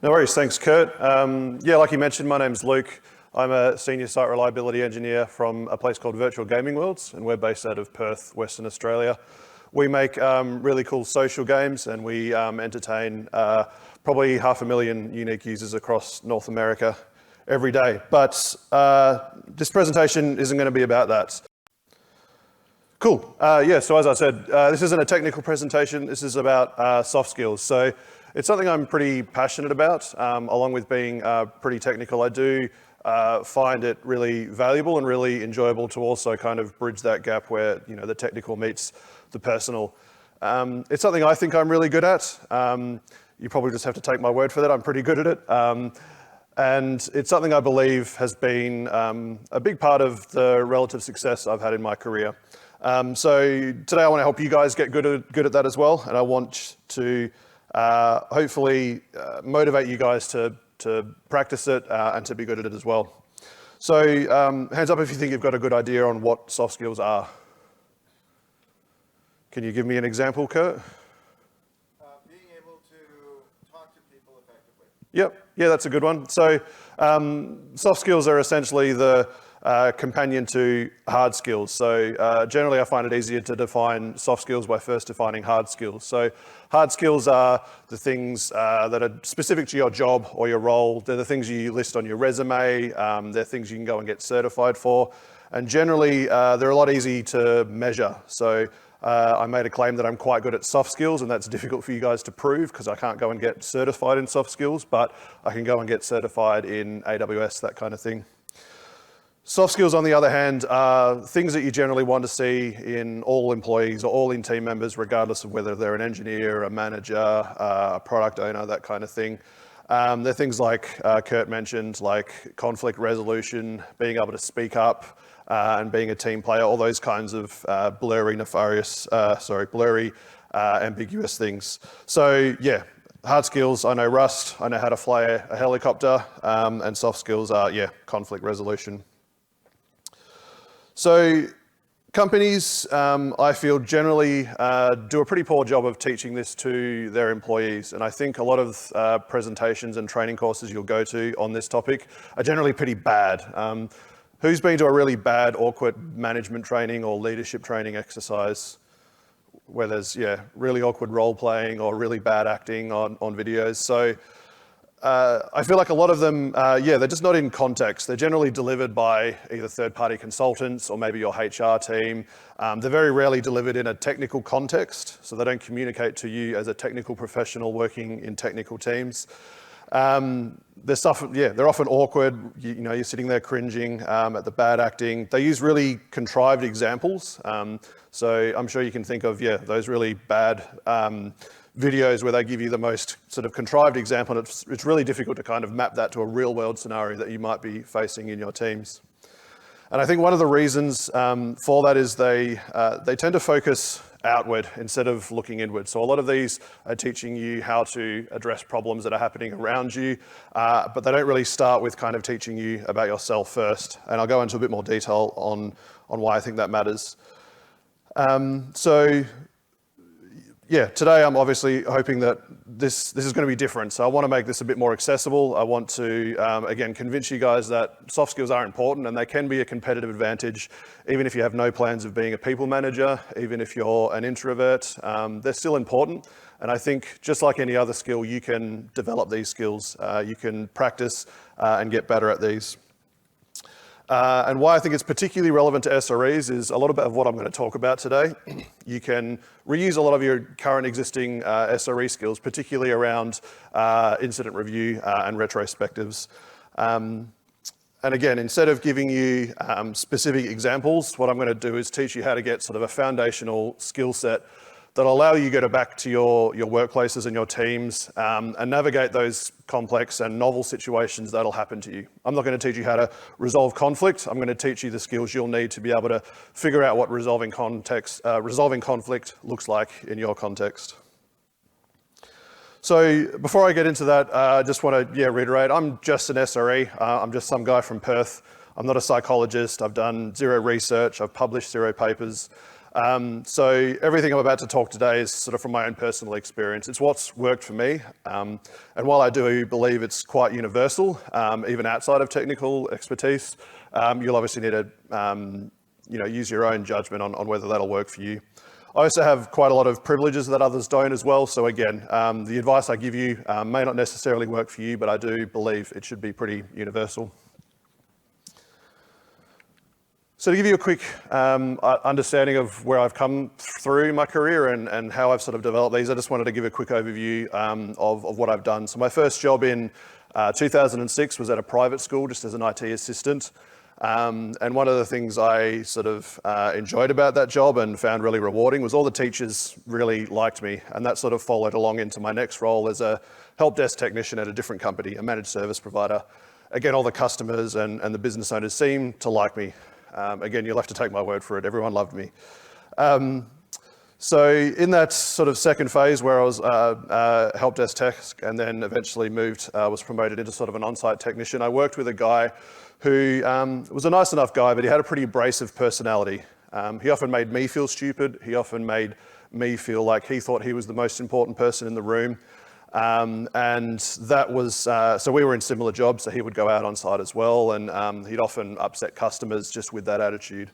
No worries, thanks Kurt. Yeah, like you mentioned, my name's Luke. I'm a senior site reliability engineer from a place called Virtual Gaming Worlds, and we're based out of Perth, Western Australia. We make really cool social games, and we entertain probably 500,000 unique users across North America every day. But this presentation isn't going to be about that. Cool. Yeah, so as I said, this isn't a technical presentation. This is about soft skills. So it's something I'm pretty passionate about, along with being pretty technical. I do find it really valuable and really enjoyable to also kind of bridge that gap where the technical meets the personal. It's something I think I'm really good at. You probably just have to take my word for that. I'm pretty good at it. And it's something I believe has been a big part of the relative success I've had in my career. So today I want to help you guys get good at that as well. And I want to hopefully motivate you guys to practice it and to be good at it as well. So hands up if you think you've got a good idea on what soft skills are. Can you give me an example, Kurt? Being able to talk to people effectively. Yep, yeah, that's a good one. So soft skills are essentially the companion to hard skills. So generally I find it easier to define soft skills by first defining hard skills. So hard skills are the things that are specific to your job or your role. They're the things you list on your resume. They're things you can go and get certified for. And generally they're a lot easier to measure. So I made a claim that I'm quite good at soft skills, and that's difficult for you guys to prove because I can't go and get certified in soft skills, but I can go and get certified in AWS, that kind of thing. Soft skills, on the other hand, are things that you generally want to see in all employees or all in team members, regardless of whether they're an engineer, a manager, a product owner, that kind of thing. They're things like Kurt mentioned, like conflict resolution, being able to speak up, and being a team player, all those kinds of blurry, ambiguous things. So yeah, hard skills, I know Rust, I know how to fly a helicopter, and soft skills are, conflict resolution. So companies, I feel, generally do a pretty poor job of teaching this to their employees. And I think a lot of presentations and training courses you'll go to on this topic are generally pretty bad. Who's been to a really bad, awkward management training or leadership training exercise where there's, really awkward role playing or really bad acting on videos? So I feel like a lot of them, they're just not in context. They're generally delivered by either third-party consultants or maybe your HR team. They're very rarely delivered in a technical context, so they don't communicate to you as a technical professional working in technical teams. They're often awkward. You're sitting there cringing at the bad acting. They use really contrived examples. So I'm sure you can think of, those really bad videos where they give you the most sort of contrived example. And it's really difficult to kind of map that to a real world scenario that you might be facing in your teams. And I think one of the reasons for that is they tend to focus outward instead of looking inward. So a lot of these are teaching you how to address problems that are happening around you, but they don't really start with kind of teaching you about yourself first. And I'll go into a bit more detail on why I think that matters. Today I'm obviously hoping that this is going to be different. So I want to make this a bit more accessible. I want to, again, convince you guys that soft skills are important and they can be a competitive advantage, even if you have no plans of being a people manager, even if you're an introvert. They're still important. And I think just like any other skill, you can develop these skills. You can practice and get better at these. And why I think it's particularly relevant to SREs is a lot of what I'm going to talk about today. You can reuse a lot of your current existing SRE skills, particularly around incident review and retrospectives. And again, instead of giving you specific examples, what I'm going to do is teach you how to get sort of a foundational skill set that'll allow you to go back to your workplaces and your teams and navigate those complex and novel situations that'll happen to you. I'm not going to teach you how to resolve conflict. I'm going to teach you the skills you'll need to be able to figure out what resolving conflict looks like in your context. So before I get into that, I just want to reiterate, I'm just an SRE. I'm just some guy from Perth. I'm not a psychologist. I've done zero research. I've published zero papers. So everything I'm about to talk today is sort of from my own personal experience. It's what's worked for me. And while I do believe it's quite universal, even outside of technical expertise, you'll obviously need to use your own judgment on whether that'll work for you. I also have quite a lot of privileges that others don't as well. So again, the advice I give you may not necessarily work for you, but I do believe it should be pretty universal. So to give you a quick understanding of where I've come through my career and how I've sort of developed these, I just wanted to give a quick overview of what I've done. So my first job in 2006 was at a private school just as an IT assistant. And one of the things I sort of enjoyed about that job and found really rewarding was all the teachers really liked me. And that sort of followed along into my next role as a help desk technician at a different company, a managed service provider. Again, all the customers and the business owners seemed to like me. Again, you'll have to take my word for it. Everyone loved me. So in that sort of second phase where I was help desk tech and then eventually was promoted into sort of an on-site technician, I worked with a guy who was a nice enough guy, but he had a pretty abrasive personality. He often made me feel stupid. He often made me feel like he thought he was the most important person in the room. And that was, so we were in similar jobs, so he would go out on site as well, and he'd often upset customers just with that attitude.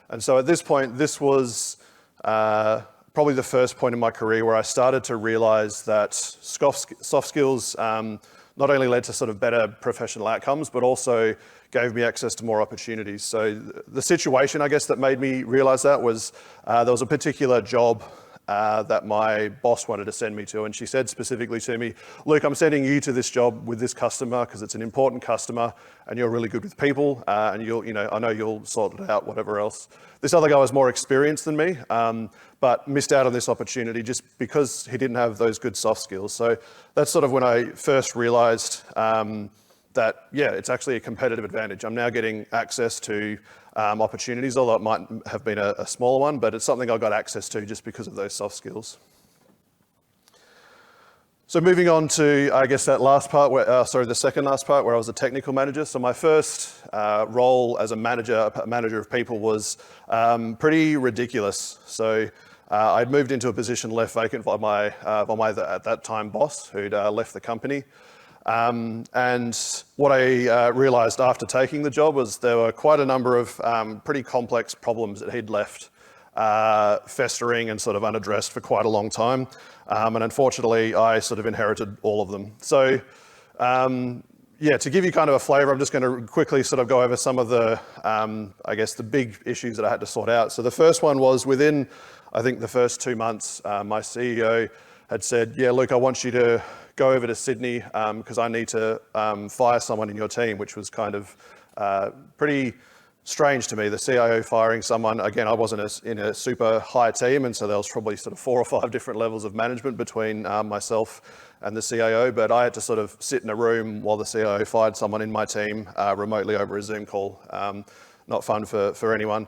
And so at this point, this was probably the first point in my career where I started to realize that soft skills not only led to sort of better professional outcomes, but also gave me access to more opportunities. So the situation, I guess, that made me realize that was there was a particular job that my boss wanted to send me to, and she said specifically to me, "Luke, I'm sending you to this job with this customer because it's an important customer, and you're really good with people, and I know you'll sort it out, whatever else." This other guy was more experienced than me, but missed out on this opportunity just because he didn't have those good soft skills. So that's sort of when I first realized that, yeah, it's actually a competitive advantage. I'm now getting access to opportunities, although it might have been a smaller one, but it's something I got access to just because of those soft skills. So moving on to, I guess, that last part, the second last part where I was a technical manager. So my first role as a manager of people was pretty ridiculous. So I'd moved into a position left vacant by my at that time boss who'd left the company. And what I realized after taking the job was there were quite a number of pretty complex problems that he'd left festering and sort of unaddressed for quite a long time. And unfortunately, I sort of inherited all of them. So yeah, to give you kind of a flavor, I'm just going to quickly sort of go over some of the, I guess, the big issues that I had to sort out. So the first one was within, I think, the first 2 months, my CEO had said, "Yeah, Luke, I want you to go over to Sydney because I need to fire someone in your team," which was kind of pretty strange to me. The CIO firing someone, again, I wasn't in a super high team, and so there was probably sort of 4 or 5 different levels of management between myself and the CIO, but I had to sort of sit in a room while the CIO fired someone in my team remotely over a Zoom call. Not fun for anyone.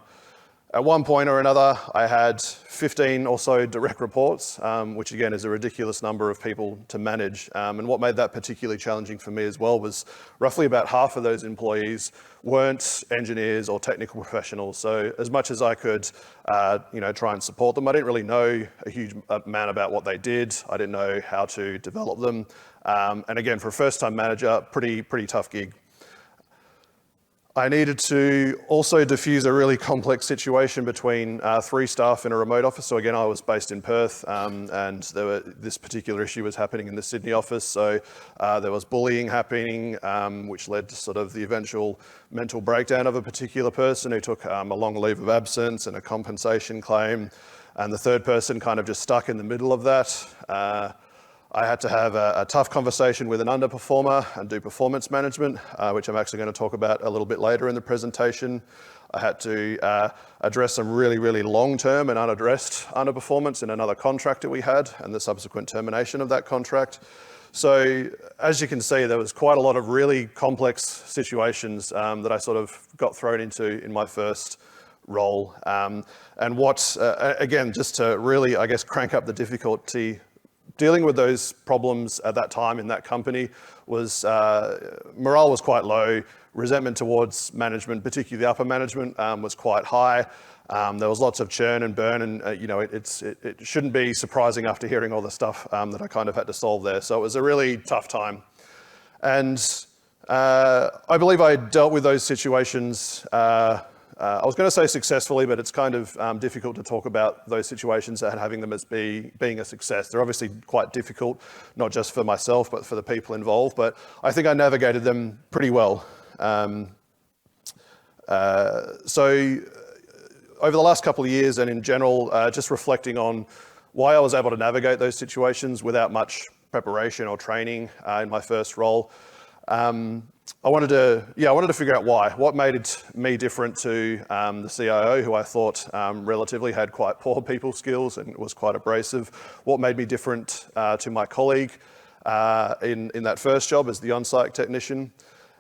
At one point or another, I had 15 or so direct reports, which again is a ridiculous number of people to manage. And what made that particularly challenging for me as well was roughly about half of those employees weren't engineers or technical professionals. So as much as I could, try and support them, I didn't really know a huge amount about what they did. I didn't know how to develop them. And again, for a first-time manager, pretty tough gig. I needed to also diffuse a really complex situation between 3 staff in a remote office. So again, I was based in Perth, and this particular issue was happening in the Sydney office. So there was bullying happening, which led to sort of the eventual mental breakdown of a particular person who took a long leave of absence and a compensation claim. And the third person kind of just stuck in the middle of that. I had to have a tough conversation with an underperformer and do performance management, which I'm actually going to talk about a little bit later in the presentation. I had to address some really, really long-term and unaddressed underperformance in another contract that we had and the subsequent termination of that contract. So as you can see, there was quite a lot of really complex situations that I sort of got thrown into in my first role. And what, again, just to really, I guess, crank up the difficulty, dealing with those problems at that time in that company was, morale was quite low, resentment towards management, particularly the upper management, was quite high. There was lots of churn and burn, and it shouldn't be surprising after hearing all the stuff that I kind of had to solve there. So it was a really tough time. And I believe I dealt with those situations, I was going to say successfully, but it's kind of difficult to talk about those situations and having them as being a success. They're obviously quite difficult, not just for myself, but for the people involved. But I think I navigated them pretty well. So over the last couple of years and in general, just reflecting on why I was able to navigate those situations without much preparation or training in my first role, I wanted to figure out why. What made me different to the CIO, who I thought relatively had quite poor people skills and was quite abrasive. What made me different to my colleague in that first job as the on-site technician.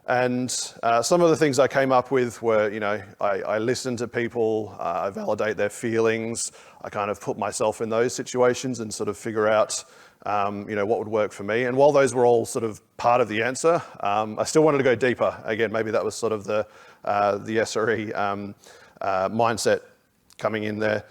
And some of the things I came up with were, I listen to people, I validate their feelings, I kind of put myself in those situations and sort of figure out what would work for me. And while those were all sort of part of the answer, I still wanted to go deeper. Again, maybe that was sort of the SRE mindset coming in there.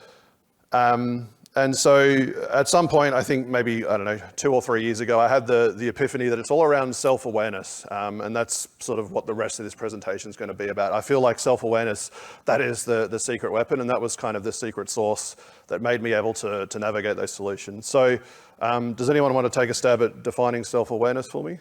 And so at some point, I think maybe, 2 or 3 years ago, I had the epiphany that it's all around self-awareness. And that's sort of what the rest of this presentation is going to be about. I feel like self-awareness, that is the secret weapon, and that was kind of the secret sauce that made me able to navigate those solutions. So does anyone want to take a stab at defining self-awareness for me?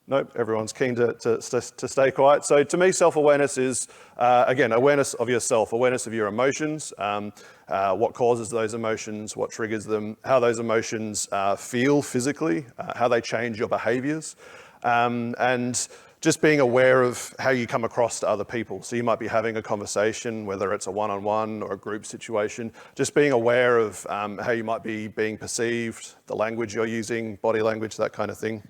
Nope, everyone's keen to stay quiet. So to me, self-awareness is, again, awareness of yourself, awareness of your emotions, what causes those emotions, what triggers them, how those emotions feel physically, how they change your behaviors, and just being aware of how you come across to other people. So you might be having a conversation, whether it's a one-on-one or a group situation, just being aware of how you might be being perceived, the language you're using, body language, that kind of thing.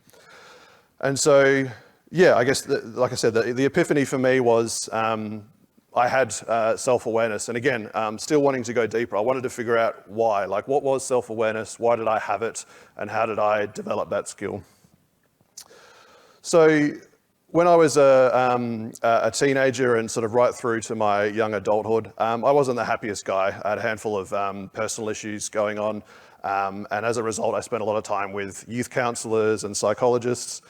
And so, yeah, I guess, like I said, the epiphany for me was I had self-awareness. And again, still wanting to go deeper. I wanted to figure out why. Like, what was self-awareness? Why did I have it? And how did I develop that skill? So when I was a teenager and sort of right through to my young adulthood, I wasn't the happiest guy. I had a handful of personal issues going on. And as a result, I spent a lot of time with youth counselors and psychologists.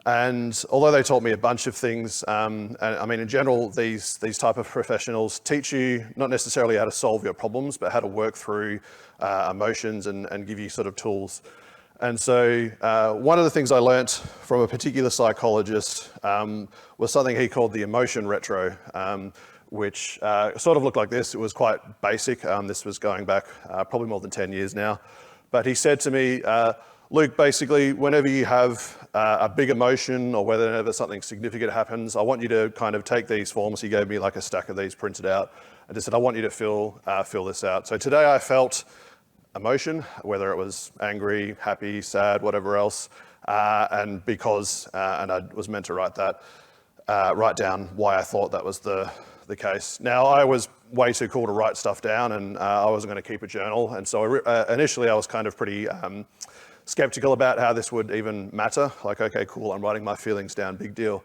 And although they taught me a bunch of things, and I mean, in general, these type of professionals teach you not necessarily how to solve your problems, but how to work through emotions and give you sort of tools. And so one of the things I learnt from a particular psychologist was something he called the emotion retro, which sort of looked like this. It was quite basic. This was going back probably more than 10 years now. But he said to me, Luke, basically, whenever you have a big emotion or whenever something significant happens, I want you to kind of take these forms. He gave me like a stack of these printed out and just said, I want you to fill this out. So today I felt emotion, whether it was angry, happy, sad, whatever else. And I was meant to write down why I thought that was the case. Now, I was way too cool to write stuff down, and I wasn't going to keep a journal. And so initially I was kind of pretty skeptical about how this would even matter. Like, okay, cool, I'm writing my feelings down, big deal.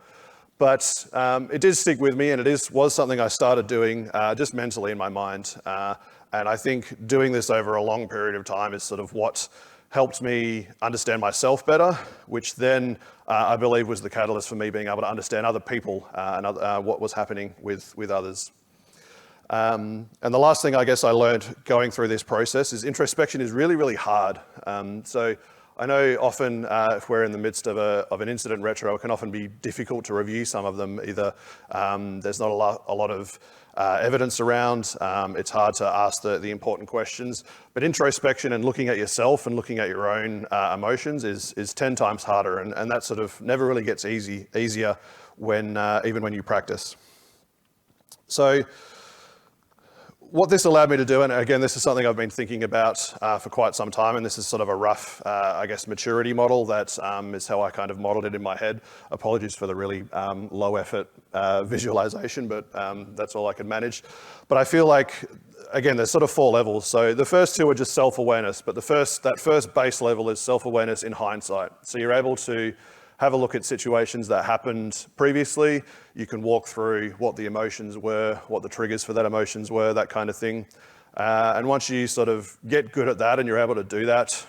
But it did stick with me, and was something I started doing just mentally in my mind. And I think doing this over a long period of time is sort of what helped me understand myself better, which then I believe was the catalyst for me being able to understand other people and what was happening with others. And the last thing I guess I learned going through this process is introspection is really, really hard. So I know often if we're in the midst of an incident retro, it can often be difficult to review some of them. Either there's not a lot of evidence around, it's hard to ask the important questions, but introspection and looking at yourself and looking at your own emotions is 10 times harder, and that sort of never really gets easier even when you practice. So what this allowed me to do, and again, this is something I've been thinking about for quite some time, and this is sort of a rough, maturity model that is how I kind of modeled it in my head. Apologies for the really low effort visualization, but that's all I could manage. But I feel like, again, there's sort of 4 levels. So the first 2 are just self-awareness, but that first base level is self-awareness in hindsight. So you're able to have a look at situations that happened previously. You can walk through what the emotions were, what the triggers for that emotions were, that kind of thing. And once you sort of get good at that and you're able to do that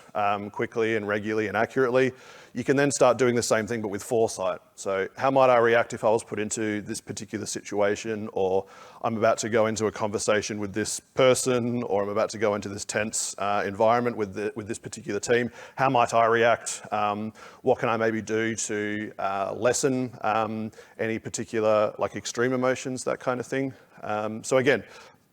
quickly and regularly and accurately, you can then start doing the same thing but with foresight. So how might I react if I was put into this particular situation, or I'm about to go into a conversation with this person, or I'm about to go into this tense environment with this particular team. How might I react? What can I maybe do to lessen any particular like extreme emotions, that kind of thing. So again,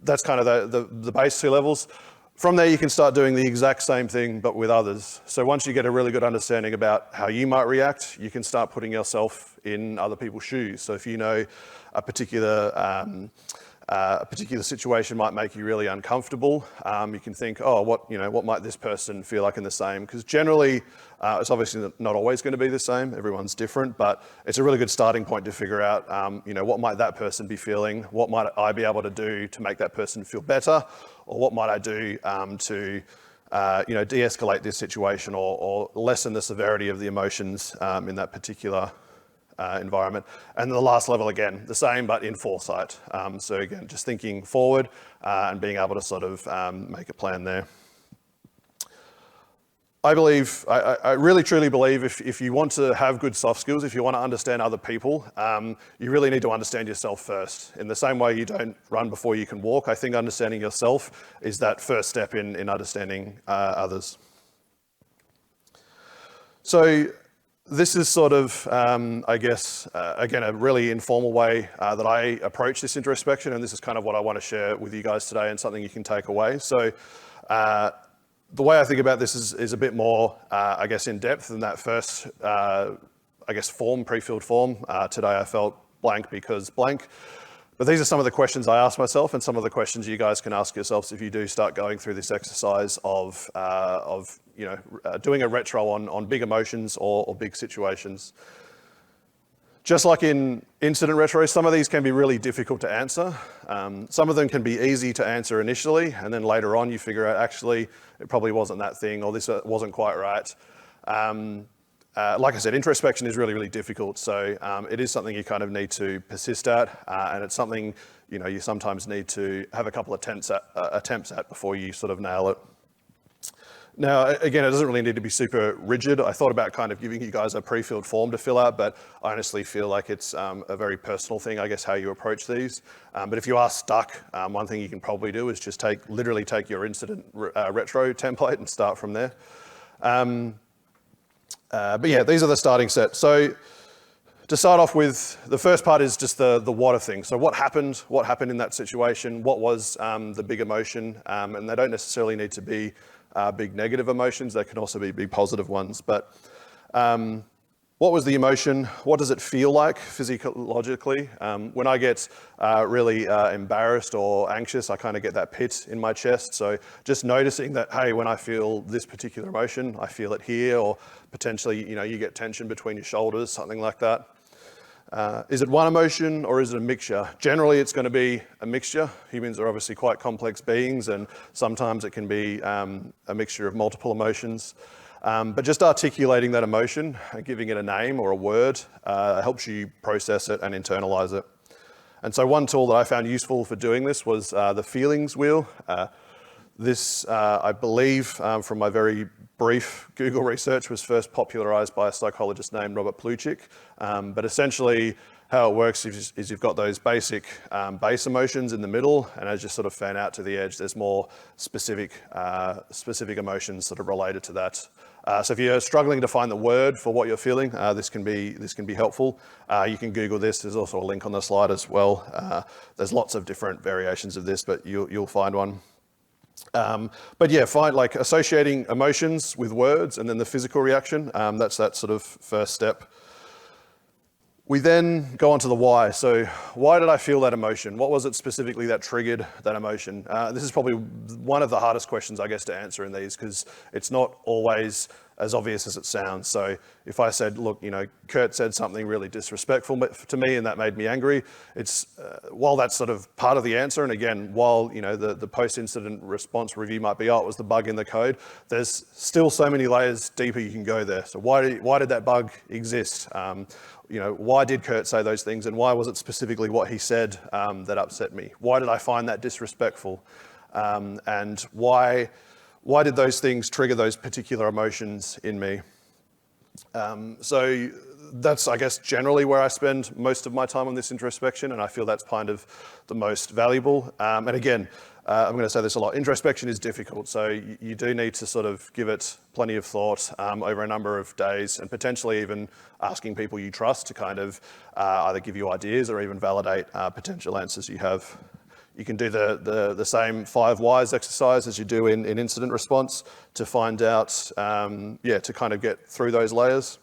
that's kind of the base 2 levels. From there, you can start doing the exact same thing, but with others. So once you get a really good understanding about how you might react, you can start putting yourself in other people's shoes. So if you know a particular situation might make you really uncomfortable, you can think, oh, what might this person feel like in the same? Because generally, it's obviously not always going to be the same. Everyone's different, but it's a really good starting point to figure out, what might that person be feeling? What might I be able to do to make that person feel better? Or what might I do to de-escalate this situation or lessen the severity of the emotions in that particular environment. And the last level, again, the same, but in foresight. So again, just thinking forward and being able to sort of make a plan there. I believe, I really truly believe if you want to have good soft skills, if you want to understand other people, you really need to understand yourself first. In the same way you don't run before you can walk, I think understanding yourself is that first step in understanding others. So this is sort of, again, a really informal way that I approach this introspection, and this is kind of what I want to share with you guys today and something you can take away. So the way I think about this is a bit more, in depth than that first, pre-filled form. Today I felt blank because blank. But these are some of the questions I ask myself and some of the questions you guys can ask yourselves if you do start going through this exercise of doing a retro on big emotions or big situations. Just like in incident retros, some of these can be really difficult to answer. Some of them can be easy to answer initially, and then later on you figure out, actually, it probably wasn't that thing, or this wasn't quite right. Like I said, introspection is really, really difficult. So it is something you kind of need to persist at, and it's something you sometimes need to have a couple of attempts at before you sort of nail it. Now, again, it doesn't really need to be super rigid. I thought about kind of giving you guys a pre-filled form to fill out, but I honestly feel like it's a very personal thing, I guess, how you approach these. But if you are stuck, one thing you can probably do is just literally take your incident retro template and start from there. But yeah, these are the starting set. So to start off with, the first part is just the what of things. So what happened in that situation? What was the big emotion? And they don't necessarily need to be big negative emotions. They can also be big positive ones. But what was the emotion? What does it feel like physiologically? When I get really embarrassed or anxious, I kind of get that pit in my chest. So just noticing that, hey, when I feel this particular emotion, I feel it here, or potentially, you get tension between your shoulders, something like that. Is it one emotion or is it a mixture? Generally, it's going to be a mixture. Humans are obviously quite complex beings, and sometimes it can be a mixture of multiple emotions. But just articulating that emotion, giving it a name or a word, helps you process it and internalize it. And so one tool that I found useful for doing this was the feelings wheel. This, I believe, from my very brief Google research, was first popularized by a psychologist named Robert Plutchik. But essentially, how it works is you've got those basic base emotions in the middle, and as you sort of fan out to the edge, there's more specific emotions sort of related to that. So if you're struggling to find the word for what you're feeling, this can be helpful. You can Google this. There's also a link on the slide as well. There's lots of different variations of this, but you'll find one. But yeah, find associating emotions with words and then the physical reaction. That's that sort of first step. We then go on to the why. So why did I feel that emotion? What was it specifically that triggered that emotion? This is probably one of the hardest questions, I guess, to answer in these, because it's not always as obvious as it sounds. So if I said, look, Kurt said something really disrespectful to me and that made me angry, it's while that's sort of part of the answer, and again, while the post-incident response review might be, oh, it was the bug in the code, there's still so many layers deeper you can go there. So why did that bug exist? Why did Kurt say those things, and why was it specifically what he said that upset me? Why did I find that disrespectful? And why did those things trigger those particular emotions in me? So that's, I guess, generally where I spend most of my time on this introspection, and I feel that's kind of the most valuable. And again, I'm going to say this a lot, introspection is difficult, so you do need to sort of give it plenty of thought over a number of days, and potentially even asking people you trust to kind of either give you ideas or even validate potential answers you have. You can do the same 5 whys exercise as you do in incident response to find out, to kind of get through those layers.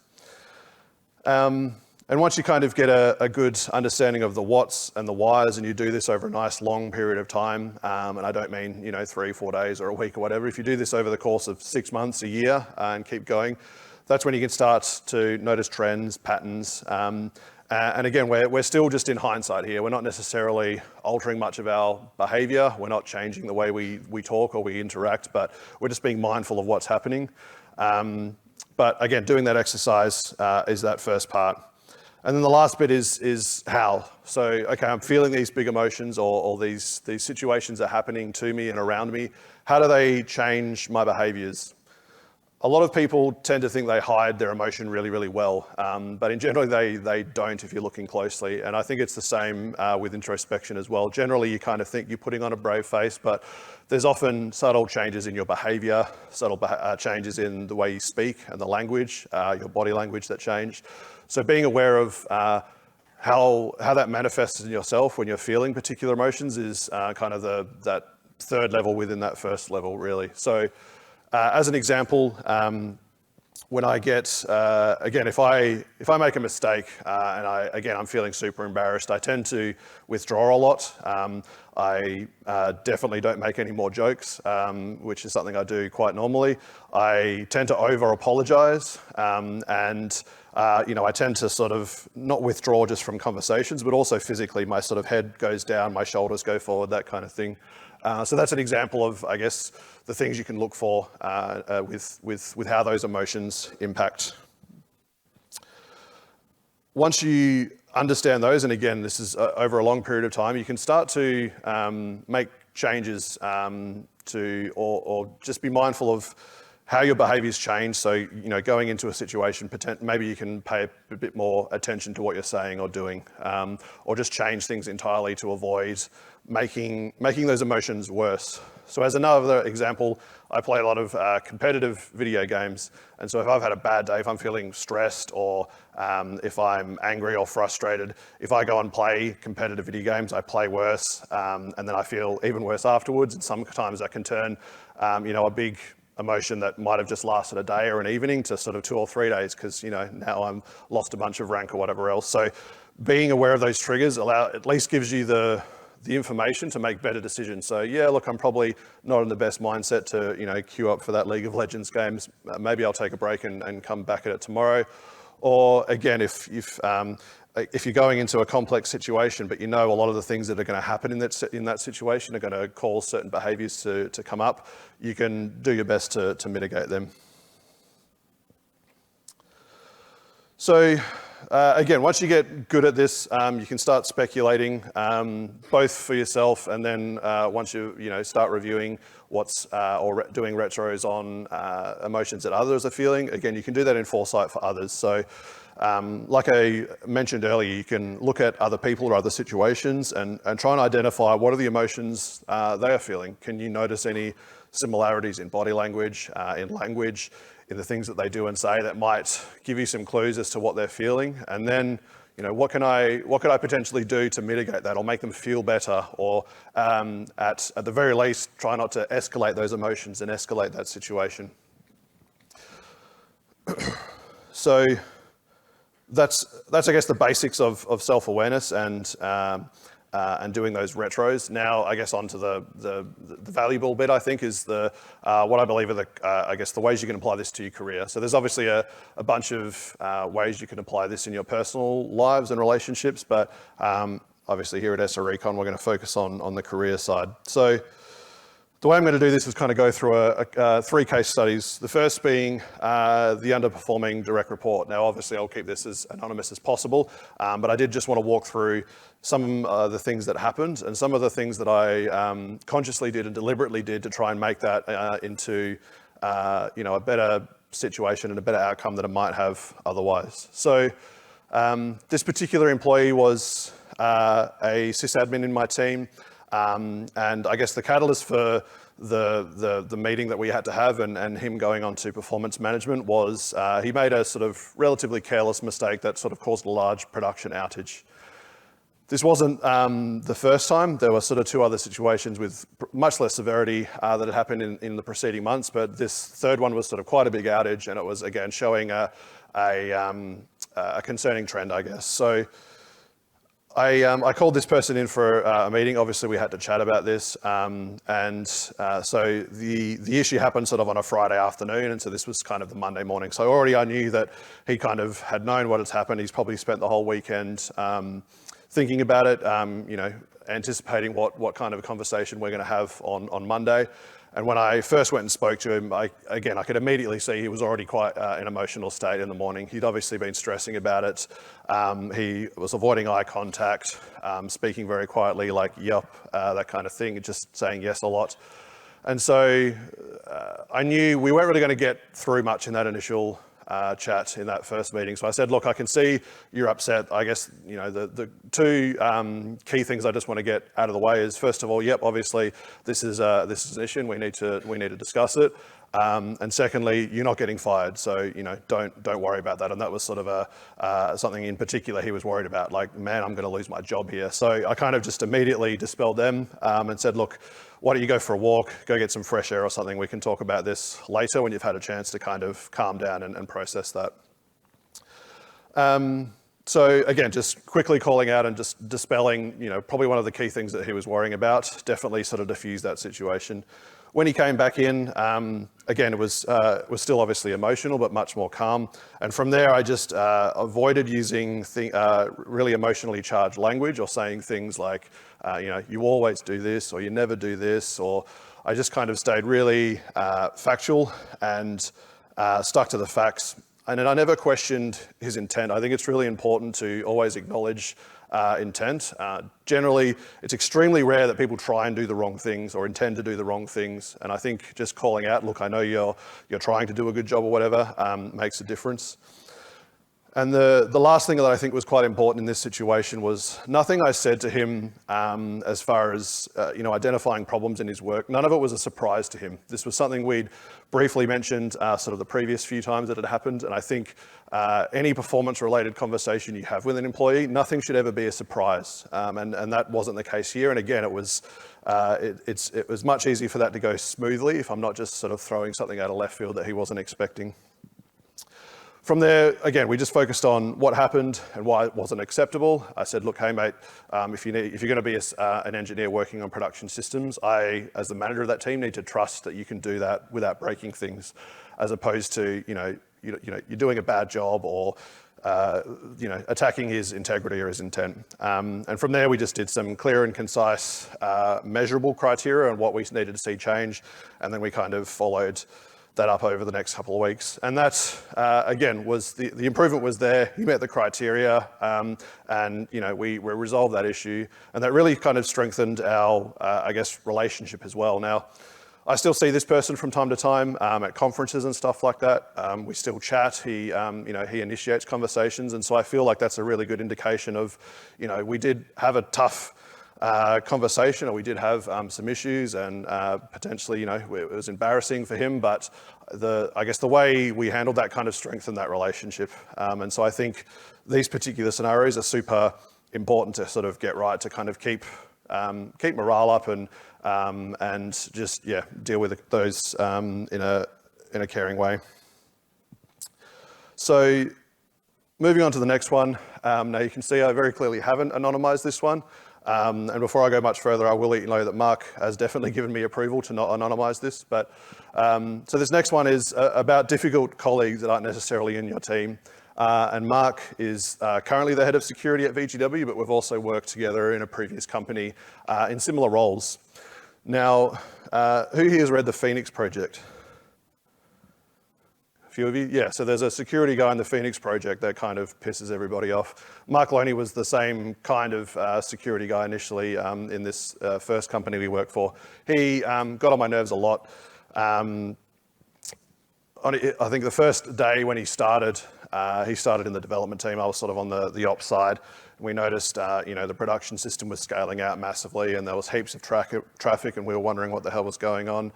And once you kind of get a good understanding of the whats and the whys, and you do this over a nice long period of time, and I don't mean 3-4 days or a week or whatever, if you do this over the course of 6 months, a year, and keep going, that's when you can start to notice trends, patterns. And again, we're still just in hindsight here. We're not necessarily altering much of our behavior. We're not changing the way we talk or we interact, but we're just being mindful of what's happening. But again, doing that exercise is that first part. And then the last bit is how. So, okay, I'm feeling these big emotions or these situations are happening to me and around me. How do they change my behaviors? A lot of people tend to think they hide their emotion really, really well, but in general they don't if you're looking closely. And I think it's the same with introspection as well. Generally, you kind of think you're putting on a brave face, but there's often subtle changes in your behavior, subtle changes in the way you speak and the language, your body language that change. So being aware of how that manifests in yourself when you're feeling particular emotions is kind of that third level within that first level, really. So as an example, when I get, again, if I make a mistake and I'm feeling super embarrassed, I tend to withdraw a lot. I definitely don't make any more jokes, which is something I do quite normally. I tend to over-apologize, and I tend to sort of not withdraw just from conversations, but also physically, my sort of head goes down, my shoulders go forward, that kind of thing. So that's an example of, I guess, the things you can look for with how those emotions impact. Once you understand those, and again, this is over a long period of time, you can start to make changes or just be mindful of how your behaviours change. So, going into a situation, maybe you can pay a bit more attention to what you're saying or doing, or just change things entirely to avoid making those emotions worse. So as another example, I play a lot of competitive video games. And so if I've had a bad day, if I'm feeling stressed or if I'm angry or frustrated, if I go and play competitive video games, I play worse, and then I feel even worse afterwards. And sometimes that can turn, a big emotion that might have just lasted a day or an evening to sort of 2 or 3 days because, now I'm lost a bunch of rank or whatever else. So being aware of those triggers at least gives you the information to make better decisions. So yeah, look, I'm probably not in the best mindset to, queue up for that League of Legends games. Maybe I'll take a break and come back at it tomorrow. Or again, if you're going into a complex situation, but a lot of the things that are going to happen in that situation are going to cause certain behaviours to come up, you can do your best to mitigate them. So again, once you get good at this, you can start speculating, both for yourself and then once you start reviewing or doing retros on emotions that others are feeling. Again, you can do that in foresight for others. So like I mentioned earlier, you can look at other people or other situations and try and identify what are the emotions they are feeling. Can you notice any similarities in body language, in language, in the things that they do and say that might give you some clues as to what they're feeling? And then, what could I potentially do to mitigate that or make them feel better, or at the very least, try not to escalate those emotions and escalate that situation. So that's I guess the basics of self-awareness and doing those retros. Now, I guess onto the valuable bit, I think, is what I believe are the ways you can apply this to your career. So there's obviously a bunch of ways you can apply this in your personal lives and relationships, but obviously here at SREcon, we're going to focus on the career side. So the way I'm going to do this is kind of go through 3 case studies. The first being the underperforming direct report. Now, obviously, I'll keep this as anonymous as possible, but I did just want to walk through some of the things that happened and some of the things that I consciously did and deliberately did to try and make that into a better situation and a better outcome than it might have otherwise. So this particular employee was a sysadmin in my team. And I guess the catalyst for the meeting that we had to have and him going on to performance management was he made a sort of relatively careless mistake that sort of caused a large production outage. This wasn't the first time. There were sort of 2 other situations with much less severity that had happened in the preceding months, but this third one was sort of quite a big outage, and it was, again, showing a concerning trend, I guess. So I called this person in for a meeting. Obviously, we had to chat about this. So the issue happened sort of on a Friday afternoon, and so this was kind of the Monday morning. So already I knew that he kind of had known what has happened. He's probably spent the whole weekend thinking about it, anticipating what kind of a conversation we're going to have on Monday. And when I first went and spoke to him, I could immediately see he was already quite an emotional state in the morning. He'd obviously been stressing about it. He was avoiding eye contact, speaking very quietly, like, yep, that kind of thing, just saying yes a lot. And so I knew we weren't really going to get through much in that initial chat in that first meeting. So I said, look, I can see you're upset. I guess, the 2 key things I just want to get out of the way is, first of all, yep, obviously this is an issue and we need to discuss it. And secondly, you're not getting fired, so don't worry about that. And that was sort of something in particular he was worried about, like, man, I'm going to lose my job here. So I kind of just immediately dispelled them and said, look, why don't you go for a walk, go get some fresh air or something. We can talk about this later when you've had a chance to kind of calm down and process that. So again, just quickly calling out and just dispelling, probably one of the key things that he was worrying about, definitely sort of diffused that situation. When he came back in, again, it was still obviously emotional, but much more calm. And from there, I just avoided using really emotionally charged language or saying things like, you always do this, or you never do this, or I just kind of stayed really factual and stuck to the facts. And then I never questioned his intent. I think it's really important to always acknowledge intent. Generally, it's extremely rare that people try and do the wrong things or intend to do the wrong things. And I think just calling out, look, I know you're trying to do a good job or whatever, makes a difference. And the last thing that I think was quite important in this situation was nothing I said to him as far as identifying problems in his work. None of it was a surprise to him. This was something we'd briefly mentioned sort of the previous few times that it happened. And I think any performance-related conversation you have with an employee, nothing should ever be a surprise. And that wasn't the case here. And again, it was much easier for that to go smoothly if I'm not just sort of throwing something out of left field that he wasn't expecting. From there, again, we just focused on what happened and why it wasn't acceptable. I said, look, hey, mate, if you're going to be an engineer working on production systems, I, as the manager of that team, need to trust that you can do that without breaking things, as opposed to, you're doing a bad job or, attacking his integrity or his intent. And from there, we just did some clear and concise, measurable criteria on what we needed to see change. And then we kind of followed that up over the next couple of weeks. And that, again, was the improvement was there. He met the criteria, and we resolved that issue. And that really kind of strengthened our, relationship as well. Now, I still see this person from time to time at conferences and stuff like that. We still chat. He initiates conversations. And so I feel like that's a really good indication of, we did have a tough conversation, or we did have some issues, and potentially, it was embarrassing for him, but the way we handled that kind of strengthened that relationship. And so I think these particular scenarios are super important to sort of get right, to kind of keep morale up and just deal with those in a caring way. So moving on to the next one. Now you can see I very clearly haven't anonymized this one. And before I go much further, I will let you know that Mark has definitely given me approval to not anonymize this. But so this next one is about difficult colleagues that aren't necessarily in your team. And Mark is currently the head of security at VGW, but we've also worked together in a previous company in similar roles. Now, who here has read the Phoenix Project? A few of you? Yeah, so there's a security guy in the Phoenix Project that kind of pisses everybody off. Mark Loney was the same kind of security guy initially in this first company we worked for. He got on my nerves a lot. I think the first day when he started in the development team. I was sort of on the ops side. We noticed, the production system was scaling out massively and there was heaps of traffic and we were wondering what the hell was going on.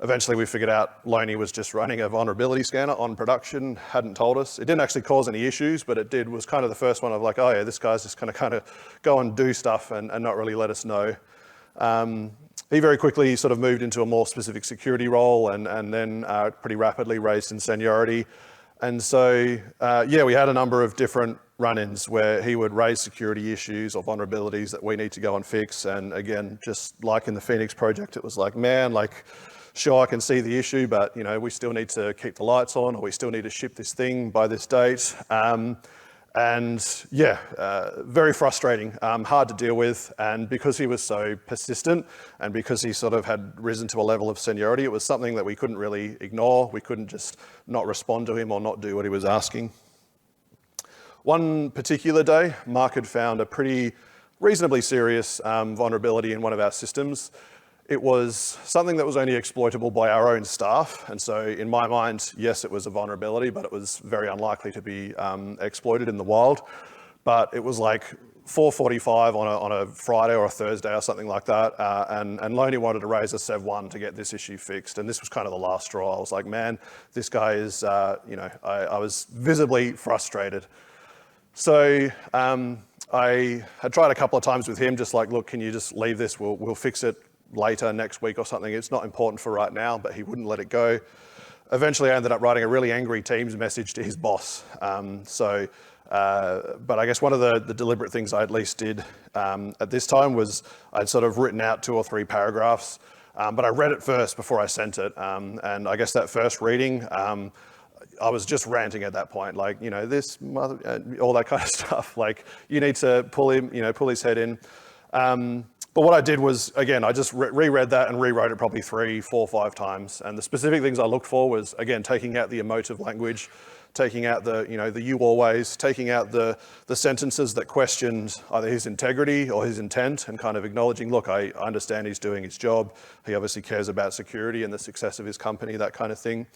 Eventually we figured out Loney was just running a vulnerability scanner on production, hadn't told us. It didn't actually cause any issues, but it was kind of the first one of like, oh yeah, this guy's just gonna kind of go and do stuff and not really let us know. He very quickly sort of moved into a more specific security role and then pretty rapidly raised in seniority. And so, we had a number of different run-ins where he would raise security issues or vulnerabilities that we need to go and fix. And again, just like in the Phoenix Project, it was like, man, like, sure, I can see the issue, but we still need to keep the lights on, or we still need to ship this thing by this date. Very frustrating, hard to deal with. And because he was so persistent and because he sort of had risen to a level of seniority, it was something that we couldn't really ignore. We couldn't just not respond to him or not do what he was asking. One particular day, Mark had found a pretty reasonably serious vulnerability in one of our systems. It was something that was only exploitable by our own staff. And so in my mind, yes, it was a vulnerability, but it was very unlikely to be exploited in the wild. But it was like 4:45 on a Friday or a Thursday or something like that. And Loney wanted to raise a Sev 1 to get this issue fixed. And this was kind of the last straw. I was like, man, this guy is, I was visibly frustrated. So I had tried a couple of times with him, just like, look, can you just leave this? We'll fix it later next week or something. It's not important for right now, but he wouldn't let it go. Eventually I ended up writing a really angry Teams message to his boss. But I guess one of the deliberate things I at least did at this time was I'd sort of written out 2 or 3 paragraphs, but I read it first before I sent it. And I guess that first reading, I was just ranting at that point, like, this mother, all that kind of stuff. Like, you need to pull his head in. But what I did was, again, I just reread that and rewrote it probably 3, 4, 5 times. And the specific things I looked for was, again, taking out the emotive language, taking out the you always, taking out the sentences that questioned either his integrity or his intent, and kind of acknowledging, look, I understand he's doing his job. He obviously cares about security and the success of his company, that kind of thing.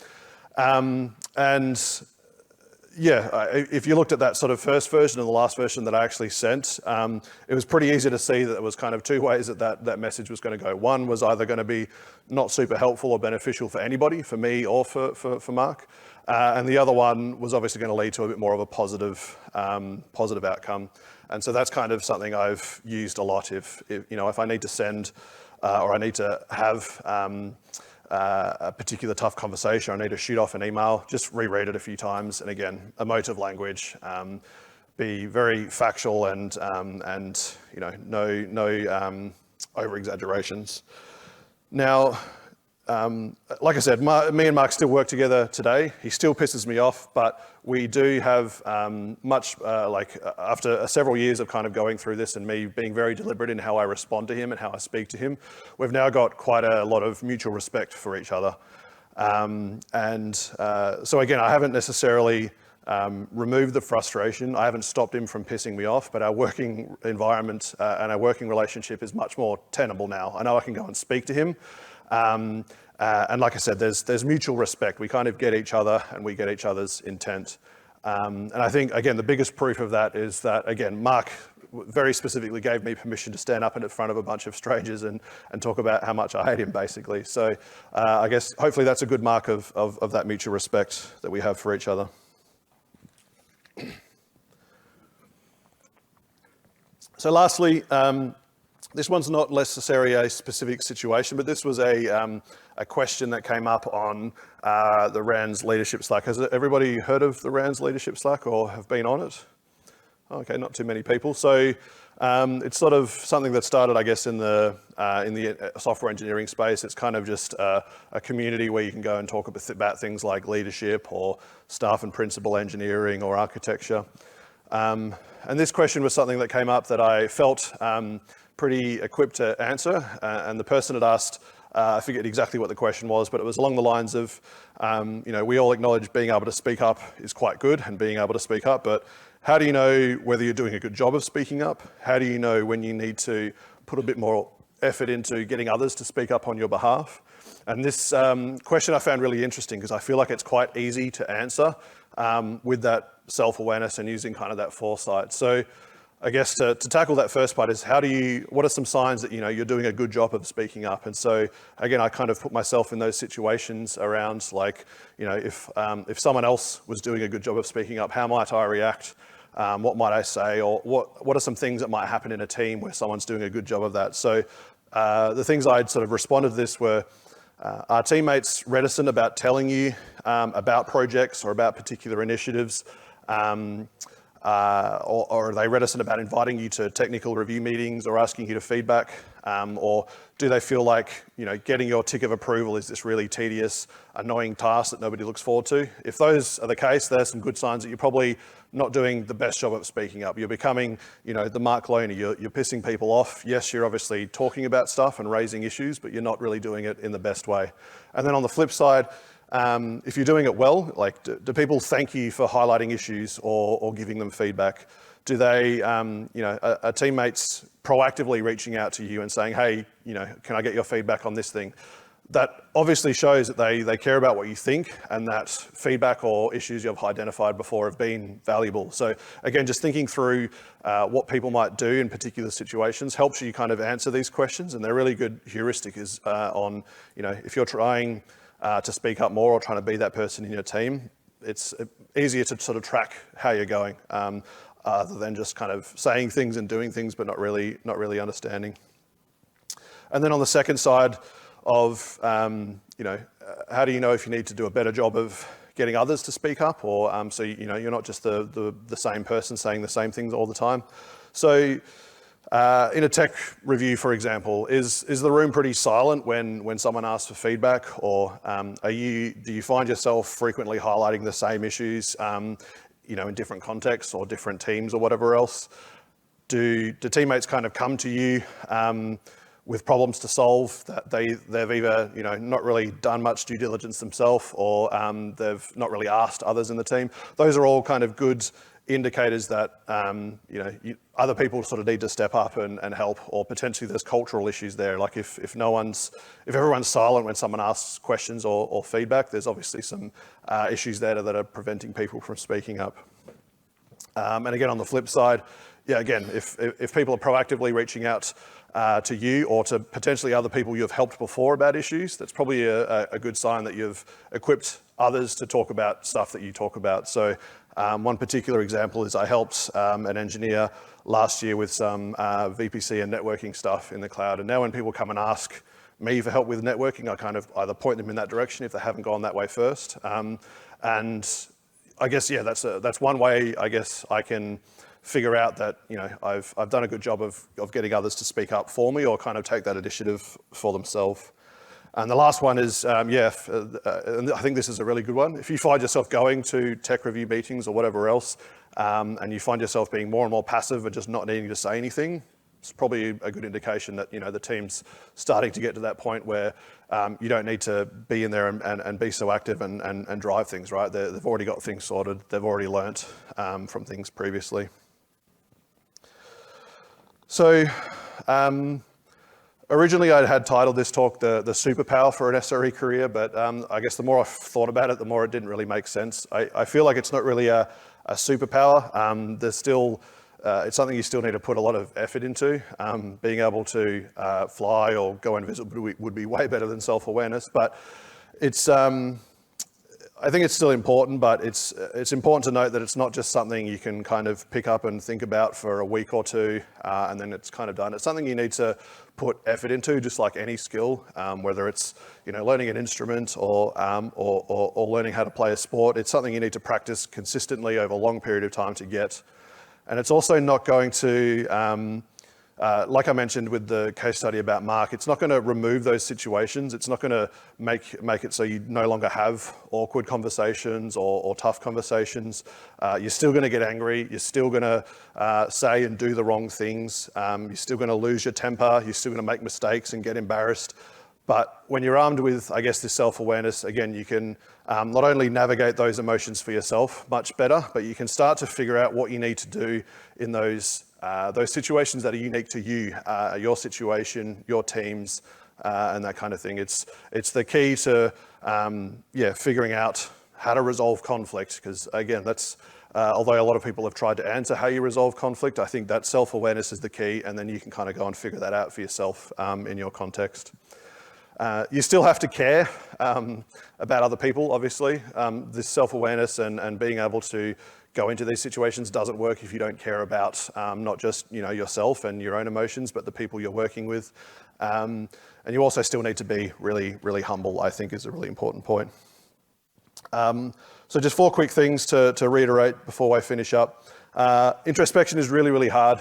If you looked at that sort of first version and the last version that I actually sent, it was pretty easy to see that there was kind of 2 ways that message was going to go. One was either going to be not super helpful or beneficial for anybody, for me or for Mark. And the other one was obviously going to lead to a bit more of a positive outcome. And so that's kind of something I've used a lot if I need to send or I need to have a particular tough conversation, I need to shoot off an email, just reread it a few times. And again, emotive language, be very factual and no over exaggerations. Now, like I said, me and Mark still work together today. He still pisses me off, but we do have after several years of kind of going through this and me being very deliberate in how I respond to him and how I speak to him, we've now got quite a lot of mutual respect for each other. So again, I haven't necessarily removed the frustration. I haven't stopped him from pissing me off, but our working environment and our working relationship is much more tenable now. I know I can go and speak to him. And like I said, there's mutual respect. We kind of get each other and we get each other's intent. And I think, again, the biggest proof of that is that, again, Mark very specifically gave me permission to stand up in front of a bunch of strangers and talk about how much I hate him, basically. So I guess hopefully that's a good mark of that mutual respect that we have for each other. So lastly, This one's not necessarily a specific situation, but this was a question that came up on the RANS Leadership Slack. Has everybody heard of the RANS Leadership Slack or have been on it? Okay, not too many people. So it's sort of something that started, I guess, in the software engineering space. It's kind of just a community where you can go and talk about things like leadership or staff and principal engineering or architecture. And this question was something that came up that I felt pretty equipped to answer. And the person had asked, I forget exactly what the question was, but it was along the lines of, we all acknowledge being able to speak up is quite good and being able to speak up, but how do you know whether you're doing a good job of speaking up? How do you know when you need to put a bit more effort into getting others to speak up on your behalf? And this question I found really interesting because I feel like it's quite easy to answer with that self-awareness and using kind of that foresight. So I guess to tackle that first part is what are some signs that you're doing a good job of speaking up? And so again, I kind of put myself in those situations around like, if someone else was doing a good job of speaking up, how might I react? What might I say? Or what are some things that might happen in a team where someone's doing a good job of that? So the things I'd sort of responded to this were, are teammates reticent about telling you about projects or about particular initiatives? Or are they reticent about inviting you to technical review meetings or asking you to feedback? Or do they feel like, getting your tick of approval is this really tedious, annoying task that nobody looks forward to? If those are the case, there's some good signs that you're probably not doing the best job of speaking up. You're becoming, the Mark Loney, you're pissing people off. Yes, you're obviously talking about stuff and raising issues, but you're not really doing it in the best way. And then on the flip side, if you're doing it well, like do people thank you for highlighting issues or giving them feedback? Do they, are teammates proactively reaching out to you and saying, hey, can I get your feedback on this thing? That obviously shows that they care about what you think and that feedback or issues you've identified before have been valuable. So again, just thinking through what people might do in particular situations helps you kind of answer these questions, and they're really good heuristic on, if you're trying to speak up more or trying to be that person in your team, it's easier to sort of track how you're going other than just kind of saying things and doing things but not really understanding. And then on the second side of, how do you know if you need to do a better job of getting others to speak up, or so you're not just the same person saying the same things all the time. So in a tech review, for example, is the room pretty silent when someone asks for feedback, or do you find yourself frequently highlighting the same issues, in different contexts or different teams or whatever else? Do teammates kind of come to you with problems to solve that they've either not really done much due diligence themselves, or they've not really asked others in the team? Those are all kind of good indicators that other people sort of need to step up and help, or potentially there's cultural issues there. Like if everyone's silent when someone asks questions or feedback, there's obviously some issues there that are preventing people from speaking up. And again, on the flip side, again, if people are proactively reaching out to you or to potentially other people you've helped before about issues, that's probably a good sign that you've equipped others to talk about stuff that you talk about. So one particular example is I helped an engineer last year with some VPC and networking stuff in the cloud. And now when people come and ask me for help with networking, I kind of either point them in that direction if they haven't gone that way first. And I guess, that's one way I guess I can figure out that I've done a good job of getting others to speak up for me or kind of take that initiative for themselves. And the last one is, and I think this is a really good one. If you find yourself going to tech review meetings or whatever else, and you find yourself being more and more passive and just not needing to say anything, it's probably a good indication that the team's starting to get to that point where you don't need to be in there and be so active and drive things, right? They've already got things sorted. They've already learnt from things previously. So originally I had titled this talk the superpower for an SRE career, but I guess the more I've thought about it, the more it didn't really make sense. I feel like it's not really a superpower. There's still, it's something you still need to put a lot of effort into. Being able to fly or go invisible would be way better than self-awareness, but it's, I think it's still important, but it's important to note that it's not just something you can kind of pick up and think about for a week or two, and then it's kind of done. It's something you need to put effort into, just like any skill, whether it's learning an instrument or learning how to play a sport. It's something you need to practice consistently over a long period of time to get. And it's also not going to like I mentioned with the case study about Mark, it's not going to remove those situations. It's not going to make it so you no longer have awkward conversations or tough conversations. You're still going to get angry. You're still going to say and do the wrong things. You're still going to lose your temper. You're still going to make mistakes and get embarrassed. But when you're armed with, I guess, this self-awareness, again, you can not only navigate those emotions for yourself much better, but you can start to figure out what you need to do in those situations that are unique to you, your situation, your teams, and that kind of thing. It's the key to figuring out how to resolve conflict, because again, that's although a lot of people have tried to answer how you resolve conflict, I think that self-awareness is the key, and then you can kind of go and figure that out for yourself in your context. You still have to care about other people, obviously. This self-awareness and being able to go into these situations doesn't work if you don't care about not just yourself and your own emotions, but the people you're working with. And you also still need to be really, really humble, I think is a really important point. So just 4 quick things to reiterate before I finish up. Introspection is really, really hard.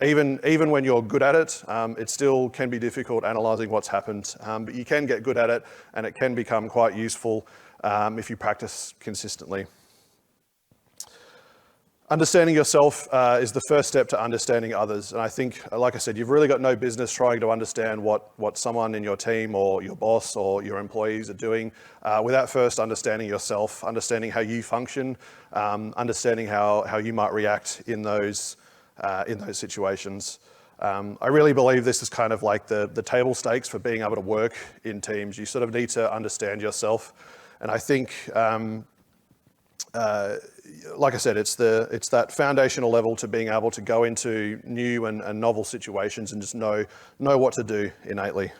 Even when you're good at it, it still can be difficult analysing what's happened, but you can get good at it, and it can become quite useful if you practice consistently. Understanding yourself is the first step to understanding others, and I think, like I said, you've really got no business trying to understand what someone in your team or your boss or your employees are doing without first understanding yourself, understanding how you function, understanding how you might react in those situations. I really believe this is kind of like the table stakes for being able to work in teams. You sort of need to understand yourself. And I think, like I said, it's that foundational level to being able to go into new and novel situations and just know what to do innately.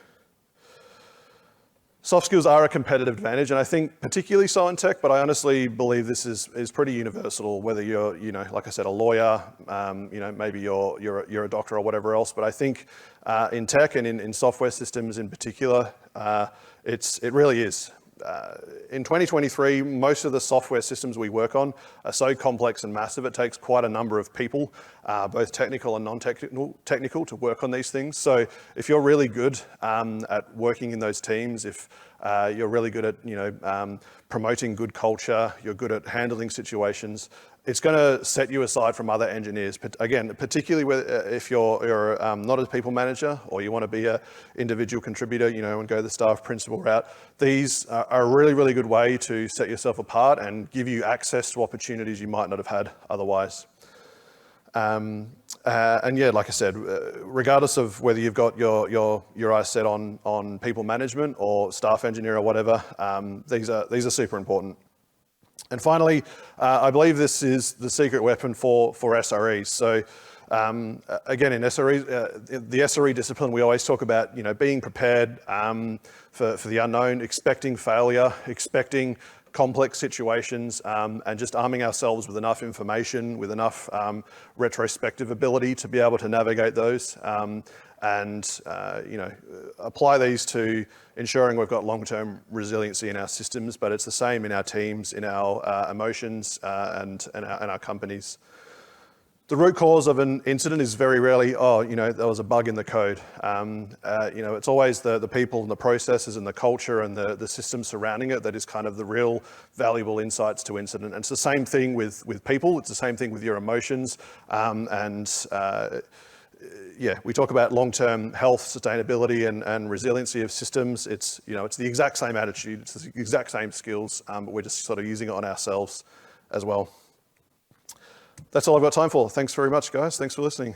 Soft skills are a competitive advantage, and I think particularly so in tech, but I honestly believe this is pretty universal, whether you're, like I said, a lawyer, maybe you're a doctor or whatever else. But I think in tech and in software systems in particular, it really is. In 2023, most of the software systems we work on are so complex and massive, it takes quite a number of people, both technical and non-technical, to work on these things. So if you're really good at working in those teams, if you're really good at promoting good culture, you're good at handling situations, it's going to set you aside from other engineers. But again, particularly if you're not a people manager or you want to be an individual contributor, and go the staff principal route, these are a really, really good way to set yourself apart and give you access to opportunities you might not have had otherwise. And yeah, like I said, regardless of whether you've got your eyes set on people management or staff engineer or whatever, these are super important. And finally, I believe this is the secret weapon for SREs. So again, in SRE, the SRE discipline, we always talk about being prepared for the unknown, expecting failure, expecting complex situations, and just arming ourselves with enough information, with enough retrospective ability to be able to navigate those, and apply these to ensuring we've got long-term resiliency in our systems. But it's the same in our teams, in our emotions, and our companies. The root cause of an incident is very rarely, there was a bug in the code. It's always the people and the processes and the culture and the systems surrounding it that is kind of the real valuable insights to incident. And it's the same thing with people. It's the same thing with your emotions. We talk about long-term health, sustainability, and resiliency of systems. It's the exact same attitude. It's the exact same skills, but we're just sort of using it on ourselves as well. That's all I've got time for. Thanks very much, guys. Thanks for listening.